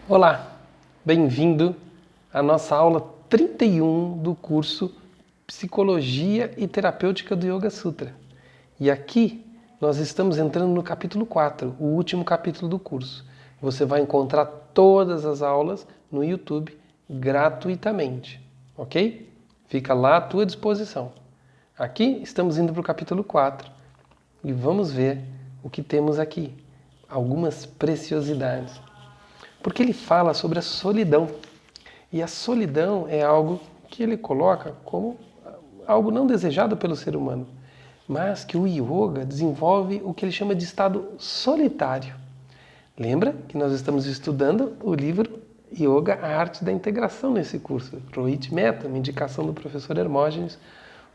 Olá, bem-vindo à nossa aula 31 do curso Psicologia e Terapêutica do Yoga Sutra. E aqui nós estamos entrando no capítulo 4, o último capítulo do curso. Você vai encontrar todas as aulas no YouTube gratuitamente, ok? Fica lá à tua disposição. Aqui estamos indo para o capítulo 4 e vamos ver o que temos aqui. Algumas preciosidades. Porque ele fala sobre a solidão. E a solidão é algo que ele coloca como algo não desejado pelo ser humano, mas que o yoga desenvolve o que ele chama de estado solitário. Lembra que nós estamos estudando o livro Yoga, a Arte da Integração nesse curso. Rohit Mehta, uma indicação do professor Hermógenes,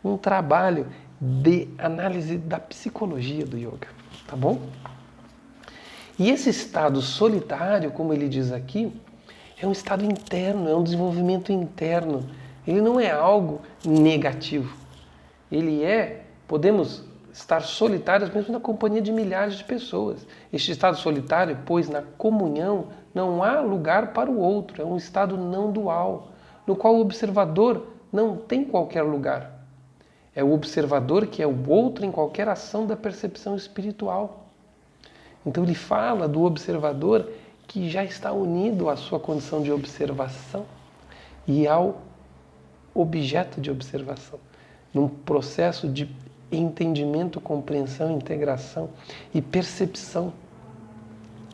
um trabalho de análise da psicologia do yoga, tá bom? E esse estado solitário, como ele diz aqui, é um estado interno, é um desenvolvimento interno. Ele não é algo negativo. Ele podemos estar solitários mesmo na companhia de milhares de pessoas. Este estado solitário, pois na comunhão não há lugar para o outro, é um estado não dual, no qual o observador não tem qualquer lugar. É o observador que é o outro em qualquer ação da percepção espiritual. Então ele fala do observador que já está unido à sua condição de observação e ao objeto de observação, num processo de entendimento, compreensão, integração e percepção,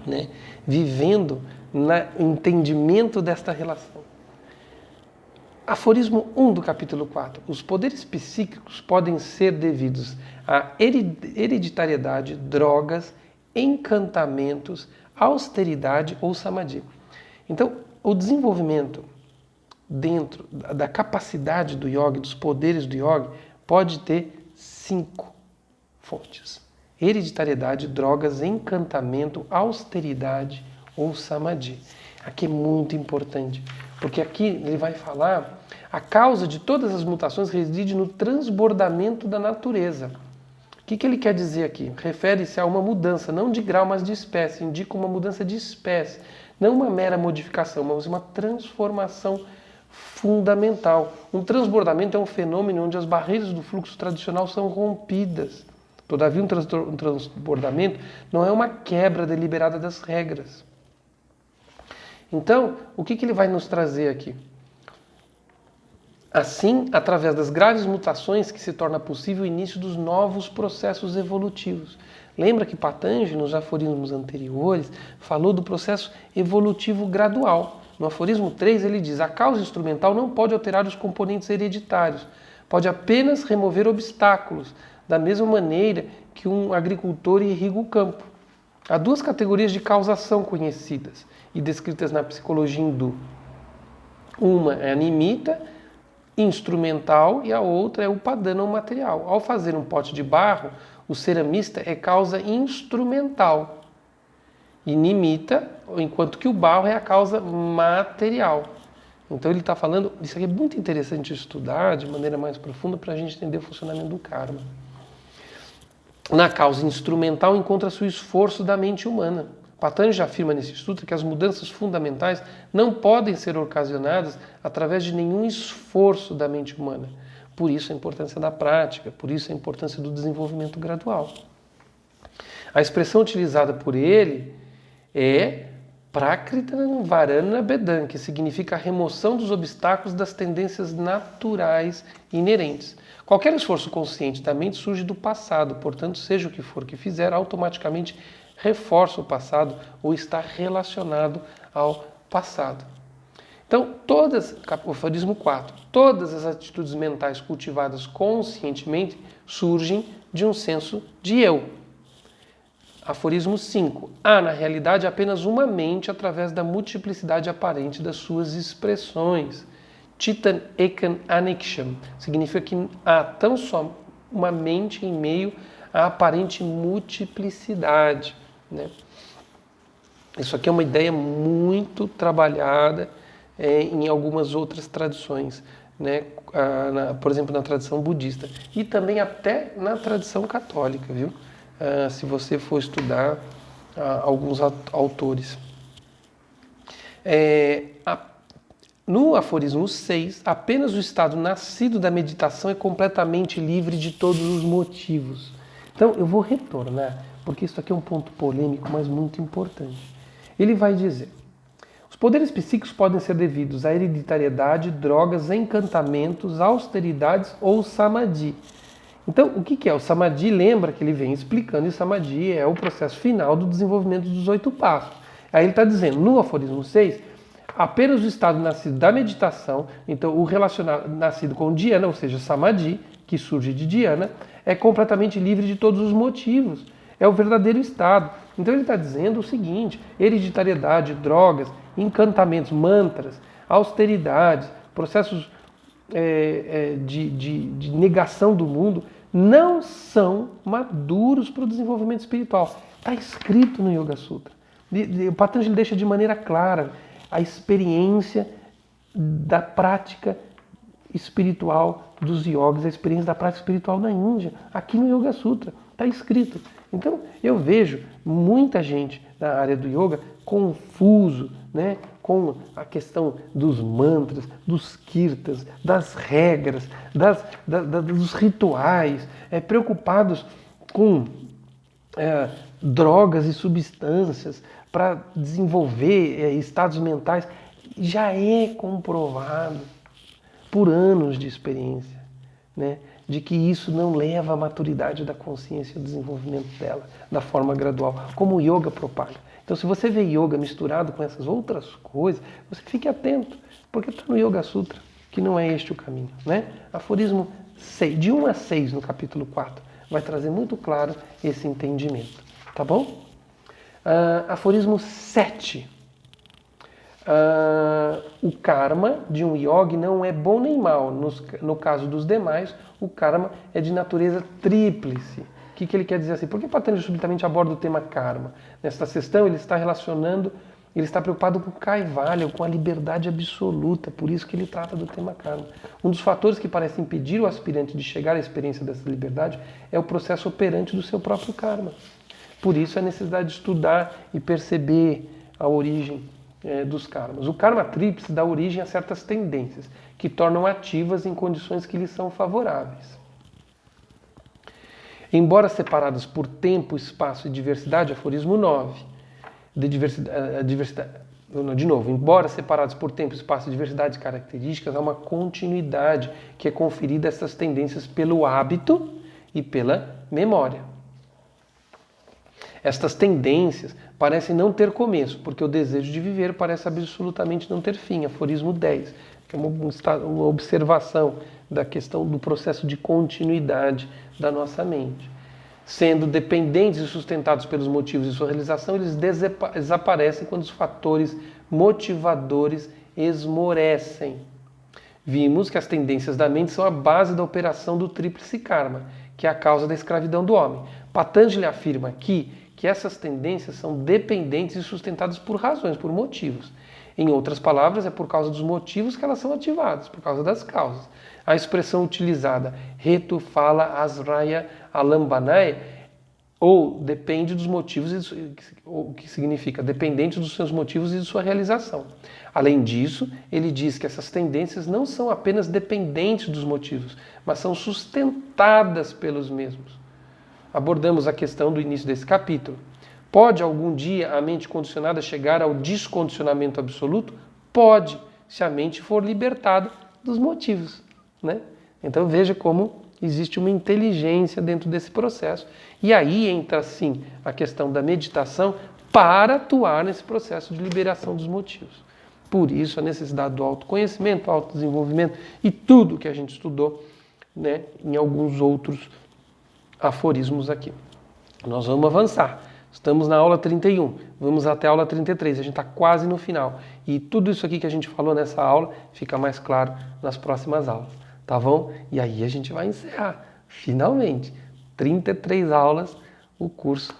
né? Vivendo no entendimento desta relação. Aforismo 1 do capítulo 4. Os poderes psíquicos podem ser devidos à hereditariedade, drogas, encantamentos, austeridade ou samadhi. Então, o desenvolvimento dentro da capacidade do yoga, dos poderes do yoga, pode ter 5 fontes. Hereditariedade, drogas, encantamento, austeridade ou samadhi. Aqui é muito importante, porque aqui ele vai falar a causa de todas as mutações reside no transbordamento da natureza. O que ele quer dizer aqui? Refere-se a uma mudança, não de grau, mas de espécie. Indica uma mudança de espécie. Não uma mera modificação, mas uma transformação fundamental. Um transbordamento é um fenômeno onde as barreiras do fluxo tradicional são rompidas. Todavia, um transbordamento não é uma quebra deliberada das regras. Então, o que ele vai nos trazer aqui? Assim, através das graves mutações que se torna possível o início dos novos processos evolutivos. Lembra que Patanjali, nos aforismos anteriores, falou do processo evolutivo gradual. No aforismo 3 ele diz: a causa instrumental não pode alterar os componentes hereditários, pode apenas remover obstáculos, da mesma maneira que um agricultor irriga o campo. Há 2 categorias de causação conhecidas e descritas na psicologia hindu. Uma é a nimitta, instrumental, e a outra é o padana, ou material. Ao fazer um pote de barro, o ceramista é causa instrumental e nimitta, enquanto que o barro é a causa material. Então ele está falando, isso aqui é muito interessante estudar de maneira mais profunda para a gente entender o funcionamento do karma. Na causa instrumental encontra-se o esforço da mente humana. Patanjali afirma nesse sutra que as mudanças fundamentais não podem ser ocasionadas através de nenhum esforço da mente humana. Por isso a importância da prática, por isso a importância do desenvolvimento gradual. A expressão utilizada por ele é Prakritanvarana Bedam, que significa a remoção dos obstáculos das tendências naturais inerentes. Qualquer esforço consciente da mente surge do passado, portanto, seja o que for que fizer, automaticamente reforça o passado ou está relacionado ao passado. Então, aforismo 4, todas as atitudes mentais cultivadas conscientemente surgem de um senso de eu. Aforismo 5, há na realidade apenas uma mente através da multiplicidade aparente das suas expressões. Chitan Ekan Aniksham significa que há tão só uma mente em meio à aparente multiplicidade. Né? Isso aqui é uma ideia muito trabalhada em algumas outras tradições, né? Por exemplo, na tradição budista e também até na tradição católica, viu? Se você for estudar alguns autores. No aforismo 6, apenas o estado nascido da meditação é completamente livre de todos os motivos. Então, eu vou retornar, porque isso aqui é um ponto polêmico, mas muito importante. Ele vai dizer: os poderes psíquicos podem ser devidos à hereditariedade, drogas, encantamentos, austeridades ou samadhi. Então, o que é o samadhi? Lembra que ele vem explicando, e samadhi é o processo final do desenvolvimento dos 8 passos. Aí ele está dizendo, no aforismo 6, apenas o estado nascido da meditação, então o relacionado nascido com dhyana, ou seja, samadhi, que surge de dhyana, é completamente livre de todos os motivos. É o verdadeiro estado. Então ele está dizendo o seguinte: hereditariedade, drogas, encantamentos, mantras, austeridades, processos de negação do mundo não são maduros para o desenvolvimento espiritual. Está escrito no Yoga Sutra. O Patanjali deixa de maneira clara a experiência da prática espiritual dos yogis, a experiência da prática espiritual na Índia, aqui no Yoga Sutra. Está escrito. Então, eu vejo muita gente na área do yoga confuso, né, com a questão dos mantras, dos kirtas, das regras, dos rituais, preocupados com drogas e substâncias para desenvolver estados mentais. Já é comprovado por anos de experiência, né, de que isso não leva à maturidade da consciência e ao desenvolvimento dela da forma gradual, como o yoga propaga. Então, se você vê yoga misturado com essas outras coisas, você fique atento, porque está no Yoga Sutra, que não é este o caminho, né? Aforismo 6, de 1 a 6 no capítulo 4, vai trazer muito claro esse entendimento, tá bom? Aforismo 7. O karma de um yogi não é bom nem mal. No caso dos demais, o karma é de natureza tríplice. O que ele quer dizer assim? Por que Patanjali subitamente aborda o tema karma? Nesta questão ele está relacionando, ele está preocupado com Kaivalya, com a liberdade absoluta, por isso que ele trata do tema karma. Um dos fatores que parece impedir o aspirante de chegar à experiência dessa liberdade é o processo operante do seu próprio karma. Por isso a necessidade de estudar e perceber a origem dos karmas. O karma tríplice dá origem a certas tendências que tornam ativas em condições que lhes são favoráveis. Embora separadas por tempo, espaço e diversidade, aforismo 9, embora separadas por tempo, espaço e diversidade de características, há uma continuidade que é conferida a essas tendências pelo hábito e pela memória. Estas tendências parecem não ter começo, porque o desejo de viver parece absolutamente não ter fim. Aforismo 10, que é uma observação da questão do processo de continuidade da nossa mente. Sendo dependentes e sustentados pelos motivos de sua realização, eles desaparecem quando os fatores motivadores esmorecem. Vimos que as tendências da mente são a base da operação do tríplice karma, que é a causa da escravidão do homem. Patanjali afirma aqui que essas tendências são dependentes e sustentadas por razões, por motivos. Em outras palavras, é por causa dos motivos que elas são ativadas, por causa das causas. A expressão utilizada, Hetu Phala Asraya Alambanaya, ou depende dos motivos, o que significa dependente dos seus motivos e de sua realização. Além disso, ele diz que essas tendências não são apenas dependentes dos motivos, mas são sustentadas pelos mesmos. Abordamos a questão do início desse capítulo. Pode algum dia a mente condicionada chegar ao descondicionamento absoluto? Pode, se a mente for libertada dos motivos, né? Então veja como existe uma inteligência dentro desse processo. E aí entra sim a questão da meditação para atuar nesse processo de liberação dos motivos. Por isso a necessidade do autoconhecimento, autodesenvolvimento e tudo que a gente estudou, né, em alguns outros aforismos aqui. Nós vamos avançar. Estamos na aula 31, vamos até a aula 33, a gente está quase no final. E tudo isso aqui que a gente falou nessa aula fica mais claro nas próximas aulas, tá bom? E aí a gente vai encerrar, finalmente, 33 aulas, o curso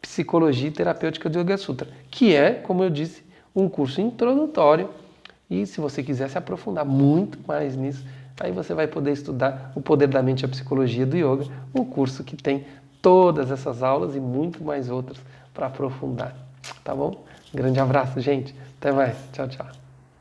Psicologia e Terapêutica do Yoga Sutra, que é, como eu disse, um curso introdutório. E se você quiser se aprofundar muito mais nisso, aí você vai poder estudar O Poder da Mente e a Psicologia do Yoga, um curso que tem todas essas aulas e muito mais outras para aprofundar, tá bom? Grande abraço, gente. Até mais. Tchau, tchau.